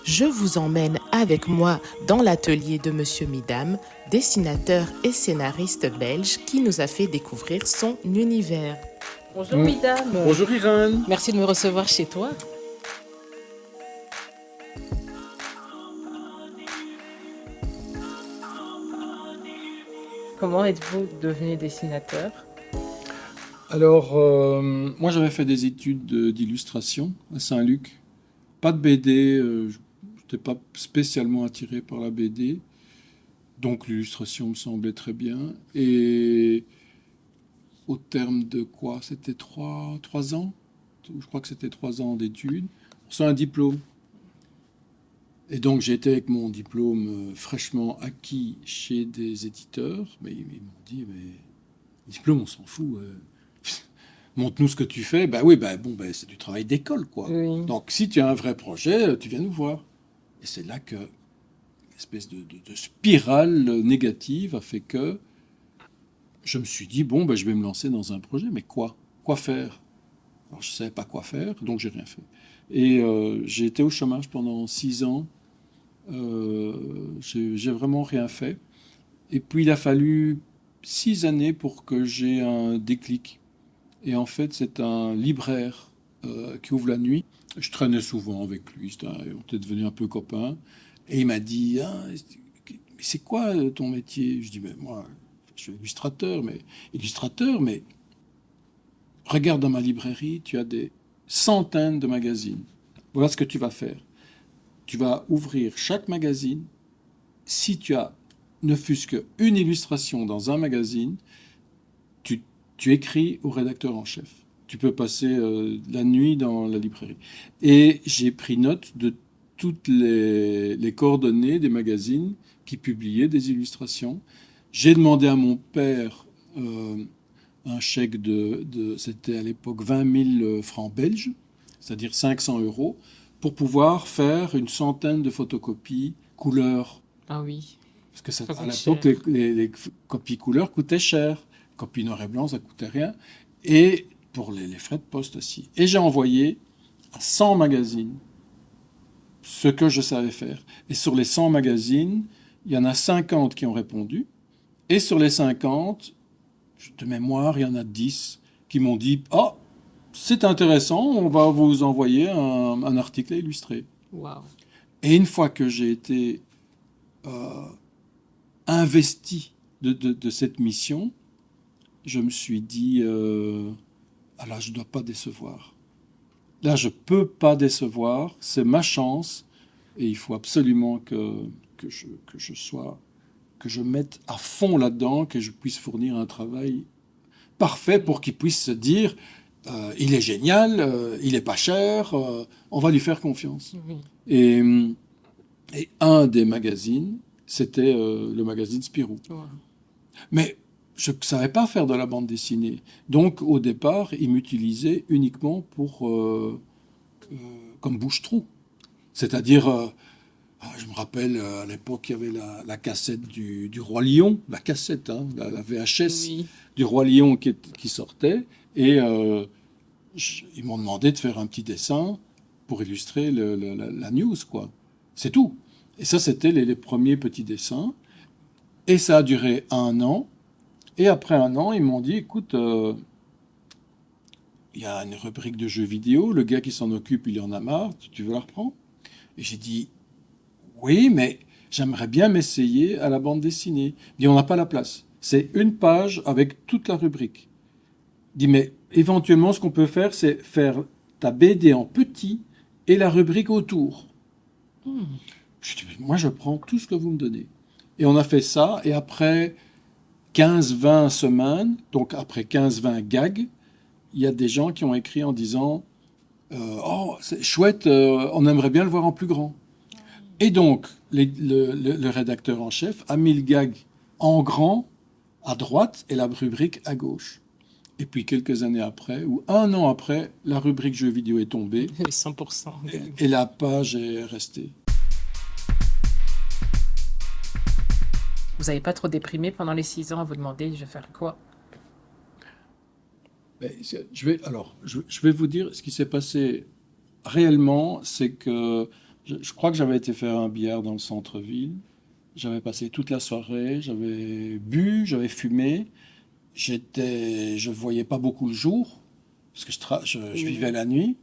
je vous emmène avec moi dans l'atelier de Monsieur Midam, dessinateur et scénariste belge qui nous a fait découvrir son univers. Bonjour Midam. Bonjour Irène. Merci de me recevoir chez toi. Comment êtes-vous devenu dessinateur? Alors, moi j'avais fait des études d'illustration à Saint-Luc. Pas de BD, je n'étais pas spécialement attiré par la BD. Donc l'illustration me semblait très bien. Et au terme de quoi? C'était trois ans? Je crois que c'était 3 ans d'études. On sort un diplôme. Et donc j'étais avec mon diplôme fraîchement acquis chez des éditeurs. Mais ils m'ont dit, mais diplôme, on s'en fout. Montre-nous ce que tu fais. Ben oui, c'est du travail d'école, quoi. Oui. Donc, si tu as un vrai projet, tu viens nous voir. Et c'est là que une espèce de spirale négative a fait que je me suis dit, je vais me lancer dans un projet, mais quoi? Quoi faire? Alors, je ne savais pas quoi faire, donc j'ai rien fait. Et j'ai été au chômage pendant 6 ans. J'ai vraiment rien fait. Et puis, il a fallu 6 années pour que j'ai un déclic. Et en fait, c'est un libraire qui ouvre la nuit. Je traînais souvent avec lui, on était devenus un peu copains. Et il m'a dit, ah, c'est quoi ton métier? Je dis, mais moi, je suis illustrateur, mais regarde dans ma librairie, tu as des centaines de magazines. Voilà ce que tu vas faire. Tu vas ouvrir chaque magazine. Si tu as ne fût-ce qu'une illustration dans un magazine, tu écris au rédacteur en chef. Tu peux passer la nuit dans la librairie. Et j'ai pris note de toutes les coordonnées des magazines qui publiaient des illustrations. J'ai demandé à mon père un chèque c'était à l'époque 20 000 francs belges, c'est-à-dire 500 €, pour pouvoir faire une centaine de photocopies couleur. Ah oui. Parce que Ça à coûte l'époque, cher. les copies couleur coûtaient cher. Copie noir et blanc, ça coûtait rien. Et pour les frais de poste aussi. Et j'ai envoyé à 100 magazines ce que je savais faire. Et sur les 100 magazines, il y en a 50 qui ont répondu. Et sur les 50, de mémoire, il y en a 10 qui m'ont dit « Ah, c'est intéressant, on va vous envoyer un article illustré. » Waouh. Et une fois que j'ai été investi de cette mission, je me suis dit, ah là, je ne dois pas décevoir. Là, je ne peux pas décevoir, c'est ma chance, et il faut absolument que je mette à fond là-dedans, que je puisse fournir un travail parfait pour qu'il puisse se dire, il est génial, il n'est pas cher, on va lui faire confiance. Oui. Et un des magazines, c'était le magazine Spirou. Wow. Mais je ne savais pas faire de la bande dessinée. Donc, au départ, ils m'utilisaient uniquement comme bouche-trou. C'est-à-dire, je me rappelle, à l'époque, il y avait la cassette du Roi Lion, la cassette, hein, la VHS Oui. du Roi Lion qui sortait, et ils m'ont demandé de faire un petit dessin pour illustrer la news, quoi. C'est tout. Et ça, c'était les premiers petits dessins. Et ça a duré 1 an. Et après 1 an, ils m'ont dit, écoute, il y a une rubrique de jeux vidéo, le gars qui s'en occupe, il en a marre, tu veux la reprendre? Et j'ai dit, oui, mais j'aimerais bien m'essayer à la bande dessinée. Il dit, on n'a pas la place. C'est une page avec toute la rubrique. Il dit, mais éventuellement, ce qu'on peut faire, c'est faire ta BD en petit et la rubrique autour. Je dis, moi, je prends tout ce que vous me donnez. Et on a fait ça, et après 15-20 semaines, donc après 15-20 gags, il y a des gens qui ont écrit en disant oh, c'est chouette, on aimerait bien le voir en plus grand. Et donc, le rédacteur en chef a mis le gag en grand à droite et la rubrique à gauche. Et puis quelques années après, ou 1 an après, la rubrique jeux vidéo est tombée 100%. et la page est restée. Vous n'avez pas trop déprimé pendant les 6 ans à vous demander, je vais faire quoi? Je vais vous dire ce qui s'est passé réellement, c'est que Je crois que j'avais été faire un billard dans le centre-ville. J'avais passé toute la soirée, j'avais bu, j'avais fumé. Je voyais pas beaucoup le jour, parce que je vivais la nuit.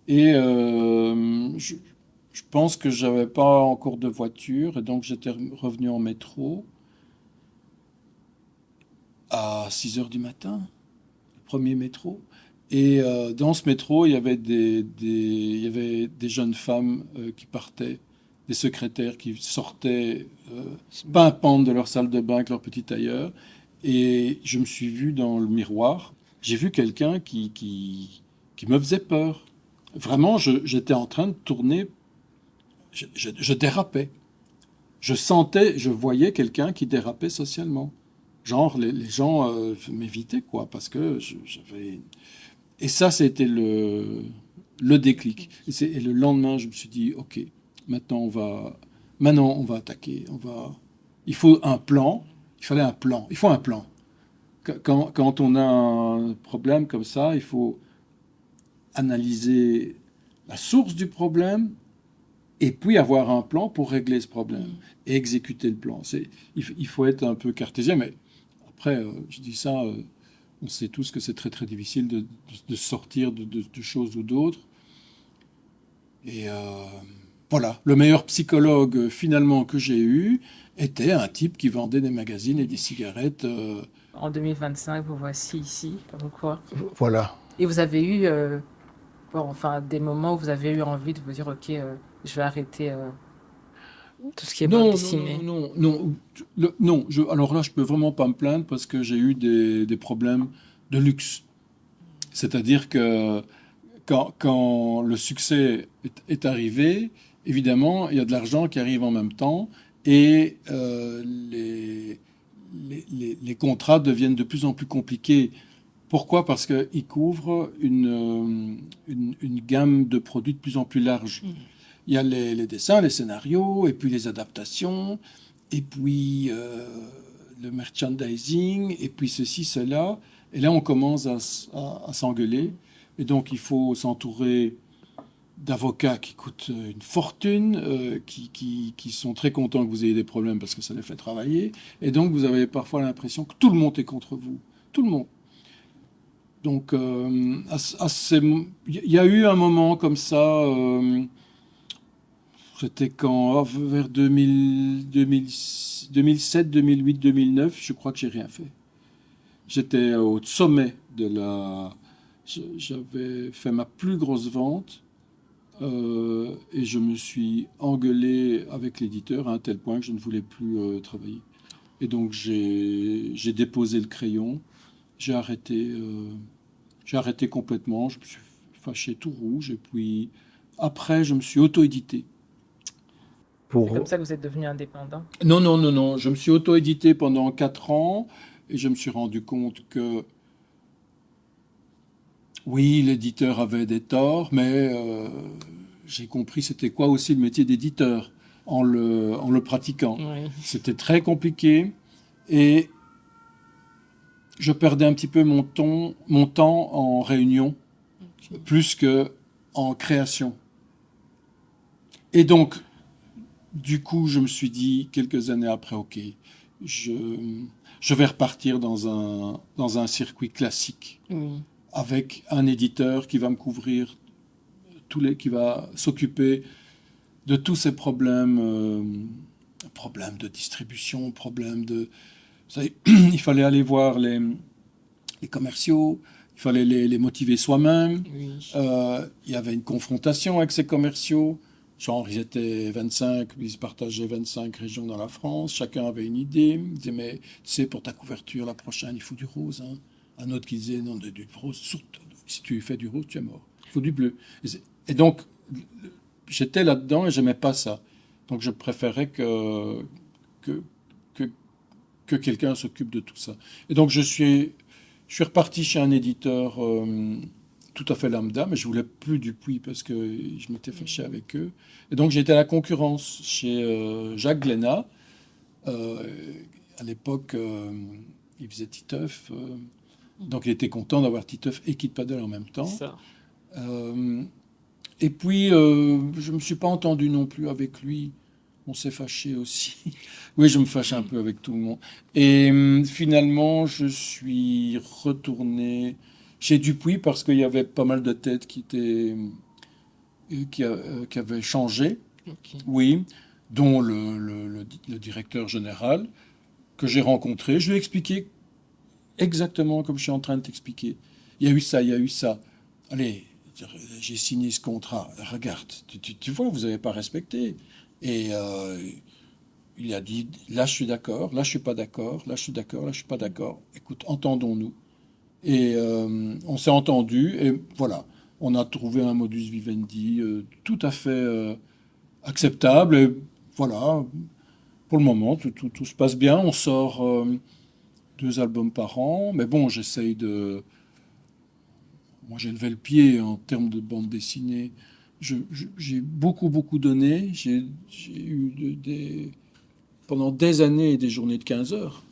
Et je pense que j'avais pas encore de voiture, et donc j'étais revenu en métro à 6 heures du matin, le premier métro. Et dans ce métro, il y avait il y avait des jeunes femmes qui partaient, des secrétaires qui sortaient pimpants de leur salle de bain avec leur petit tailleur. Et je me suis vu dans le miroir. J'ai vu quelqu'un qui me faisait peur. Vraiment, j'étais en train de tourner. Je dérapais. Je voyais quelqu'un qui dérapait socialement. Genre, les gens m'évitaient, quoi, parce que j'avais... Et ça, c'était le déclic. Et le lendemain, je me suis dit, OK, maintenant, on va attaquer. Il faut un plan. Il fallait un plan. Il faut un plan. Quand on a un problème comme ça, il faut analyser la source du problème et puis avoir un plan pour régler ce problème et exécuter le plan. Il faut être un peu cartésien, mais après, je dis ça, on sait tous que c'est très très difficile de sortir de choses ou d'autres. Et voilà, le meilleur psychologue finalement que j'ai eu était un type qui vendait des magazines et des cigarettes. En 2025, vous voici ici, comme quoi. Voilà. Et vous avez eu, enfin, des moments où vous avez eu envie de vous dire, OK, je vais arrêter tout ce qui est bande dessinée. Non. Alors là, je peux vraiment pas me plaindre parce que j'ai eu des problèmes de luxe. C'est-à-dire que quand le succès est arrivé, évidemment, il y a de l'argent qui arrive en même temps et les contrats deviennent de plus en plus compliqués. Pourquoi? Parce qu'ils couvrent une gamme de produits de plus en plus large. Il y a les dessins, les scénarios, et puis les adaptations, et puis le merchandising, et puis ceci, cela. Et là, on commence à s'engueuler. Et donc, il faut s'entourer d'avocats qui coûtent une fortune, qui sont très contents que vous ayez des problèmes parce que ça les fait travailler. Et donc, vous avez parfois l'impression que tout le monde est contre vous. Tout le monde. Donc, il y a eu un moment comme ça, c'était vers 2007, 2008, 2009, je crois que j'ai rien fait. J'étais au sommet j'avais fait ma plus grosse vente et je me suis engueulé avec l'éditeur à un tel point que je ne voulais plus travailler. Et donc j'ai déposé le crayon, j'ai arrêté complètement, je me suis fâché tout rouge et puis après je me suis auto-édité. C'est comme ça que vous êtes devenu indépendant? Non. Je me suis auto-édité pendant 4 ans et je me suis rendu compte que oui, l'éditeur avait des torts, mais j'ai compris c'était quoi aussi le métier d'éditeur en le pratiquant. Oui. C'était très compliqué et je perdais un petit peu mon temps en réunion plus que en création. Et donc, du coup, je me suis dit, quelques années après, OK, je vais repartir dans un circuit classique, avec un éditeur qui va me couvrir, qui va s'occuper de tous ces problèmes, problèmes de distribution, problèmes de... Vous savez, il fallait aller voir les commerciaux, il fallait les motiver soi-même. Il y avait une confrontation avec ces commerciaux. Genre, ils étaient 25, ils se partageaient 25 régions dans la France. Chacun avait une idée. Ils disaient, mais tu sais, pour ta couverture, la prochaine, il faut du rose. Hein. Un autre qui disait, non, du rose, surtout, si tu fais du rose, tu es mort. Il faut du bleu. Et donc, j'étais là-dedans et j'aimais pas ça. Donc, je préférais que quelqu'un s'occupe de tout ça. Et donc, je suis reparti chez un éditeur tout à fait lambda, mais je voulais plus du Puy parce que je m'étais fâché avec eux. Et donc, j'ai été à la concurrence chez Jacques Glénat. À l'époque, il faisait Titeuf. Donc, il était content d'avoir Titeuf et Kid Paddle en même temps. Et puis, je ne me suis pas entendu non plus avec lui. On s'est fâché aussi. Oui, je me fâche un peu avec tout le monde. Et finalement, je suis retourné chez Dupuis parce qu'il y avait pas mal de têtes qui avaient changé. Ok. Oui, dont le directeur général que j'ai rencontré. Je lui ai expliqué exactement comme je suis en train de t'expliquer. Il y a eu ça, il y a eu ça. Allez, j'ai signé ce contrat. Regarde, tu vois, vous n'avez pas respecté. Et il a dit, là je suis d'accord, là je suis pas d'accord, là je suis d'accord, là je suis pas d'accord. Écoute, entendons-nous. Et on s'est entendu et voilà, on a trouvé un modus vivendi tout à fait acceptable. Et voilà, pour le moment, tout se passe bien. On sort 2 albums par an, mais bon, j'essaye de. Moi, j'ai levé le pied en termes de bande dessinée. J'ai beaucoup donné. J'ai eu pendant des années des journées de 15 heures.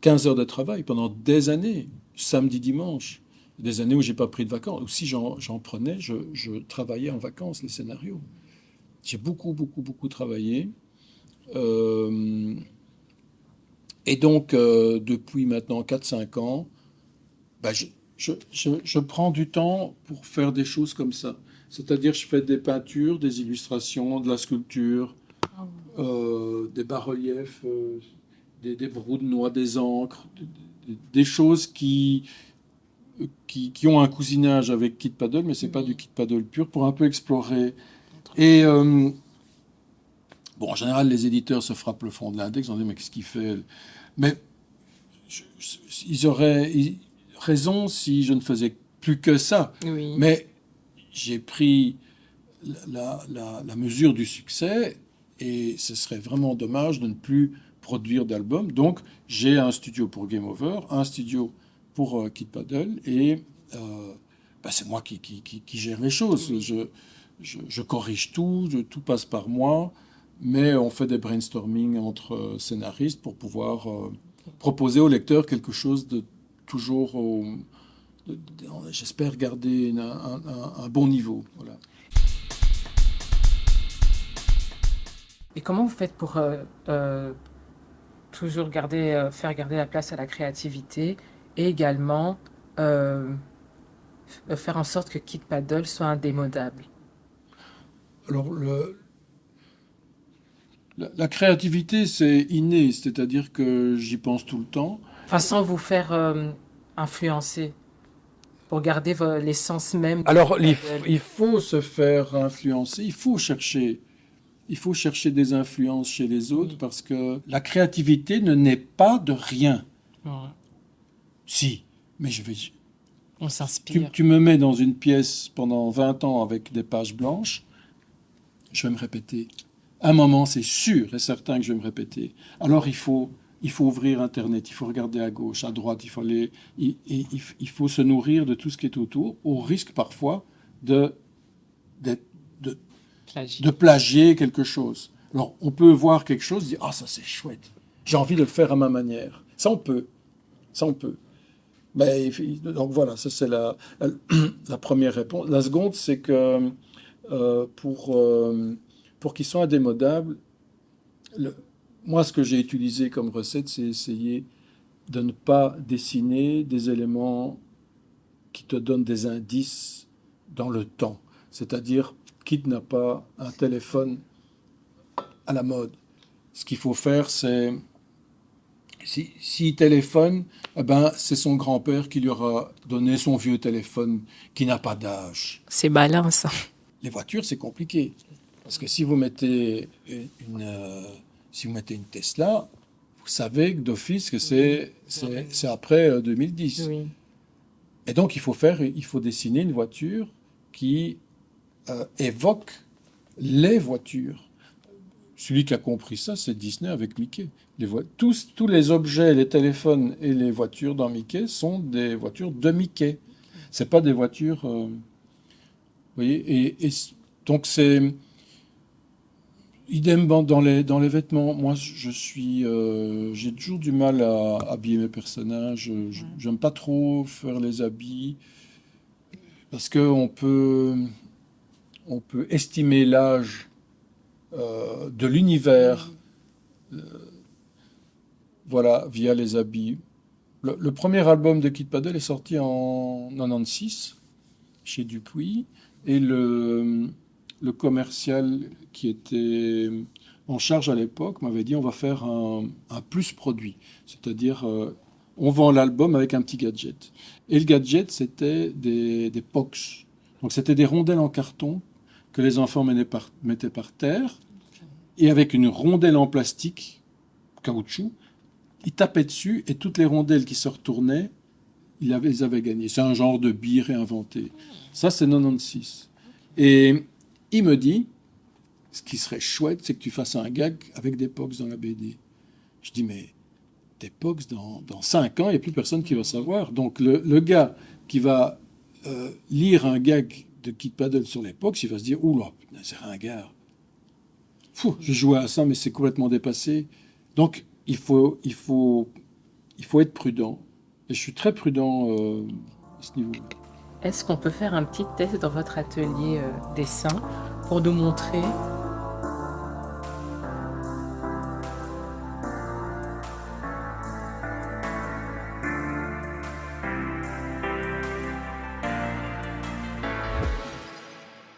15 heures de travail pendant des années, samedi, dimanche. Des années où j'ai pas pris de vacances. Ou si j'en prenais, je travaillais en vacances les scénarios. J'ai beaucoup travaillé. Euh, et donc, depuis maintenant 4 5 ans, bah, je prends du temps pour faire des choses comme ça. C'est-à-dire, je fais des peintures, des illustrations, de la sculpture, des bas-reliefs, des brous de noix, des encres, des choses qui ont un cousinage avec Kit Paddle, mais c'est pas du Kit Paddle pur, pour un peu explorer. Et bon, en général, les éditeurs se frappent le fond de l'index, on dit mais qu'est-ce qu'il fait? Mais ils auraient raison si je ne faisais plus que ça. Oui. Mais j'ai pris la mesure du succès et ce serait vraiment dommage de ne plus produire d'albums. Donc j'ai un studio pour Game Over, un studio pour Kid Paddle et bah, c'est moi qui gère les choses. Je corrige tout, tout passe par moi, mais on fait des brainstorming entre scénaristes pour pouvoir proposer au lecteur quelque chose de toujours, j'espère, garder un bon niveau. Voilà. Et comment vous faites pour toujours faire garder la place à la créativité et également euh, faire en sorte que Kid Paddle soit indémodable? Alors, la créativité, c'est inné, c'est-à-dire que j'y pense tout le temps. Enfin, sans vous faire influencer, pour garder l'essence même de Kid Alors, Paddle. il faut se faire influencer, il faut chercher des influences chez les autres Oui. parce que la créativité ne naît pas de rien. Ouais. Si, mais On s'inspire. tu me mets dans une pièce pendant 20 ans avec des pages blanches, je vais me répéter. À un moment, c'est sûr et certain que je vais me répéter. Alors, il faut ouvrir Internet, il faut regarder à gauche, à droite, il faut se nourrir de tout ce qui est autour, au risque parfois de, de, de, Plagier. de plagier quelque chose. Alors, on peut voir quelque chose et dire, ah, ça c'est chouette, j'ai envie de le faire à ma manière. Ça, on peut. Ça, on peut. Mais, donc voilà, ça c'est la première réponse. La seconde, c'est que euh, pour, euh, pour qu'ils soient indémodables, le- moi, ce que j'ai utilisé comme recette, c'est essayer de ne pas dessiner des éléments qui te donnent des indices dans le temps. C'est-à-dire, Kit n'a pas un téléphone à la mode. Ce qu'il faut faire, c'est, s'il téléphone, eh ben, c'est son grand-père qui lui aura donné son vieux téléphone qui n'a pas d'âge. C'est malin, ça. Les voitures, c'est compliqué. Parce que si vous mettez si vous mettez une Tesla, vous savez que d'office que c'est après 2010. Oui. Et donc il faut dessiner une voiture qui évoque les voitures. Celui qui a compris ça, c'est Disney avec Mickey. Tous les objets, les téléphones et les voitures dans Mickey sont des voitures de Mickey. C'est pas des voitures, vous voyez. Donc c'est idem dans les vêtements. Moi, j'ai toujours du mal à habiller mes personnages. J'aime pas trop faire les habits parce que on peut. on peut estimer l'âge de l'univers, voilà, via les habits. Le premier album de Kid Paddle est sorti en 96 chez Dupuis, et le commercial qui était en charge à l'époque m'avait dit on va faire un plus produit, c'est-à-dire on vend l'album avec un petit gadget. Et le gadget, c'était des POX. Donc c'était des rondelles en carton que les enfants mettaient par terre, et avec une rondelle en plastique, caoutchouc, ils tapaient dessus, et toutes les rondelles qui se retournaient, ils avaient gagné. C'est un genre de bille réinventé. Ça, c'est 96. Et il me dit, ce qui serait chouette, c'est que tu fasses un gag avec des POX dans la BD. Je dis, mais des POX dans 5 ans, il n'y a plus personne qui va savoir. Donc le gars qui va lire un gag de Kid Paddle sur les POX, il va se dire, oula, c'est ringard. Je jouais à ça, mais c'est complètement dépassé. Donc, il faut être prudent. Et je suis très prudent à ce niveau-là. Est-ce qu'on peut faire un petit test dans votre atelier dessin pour nous montrer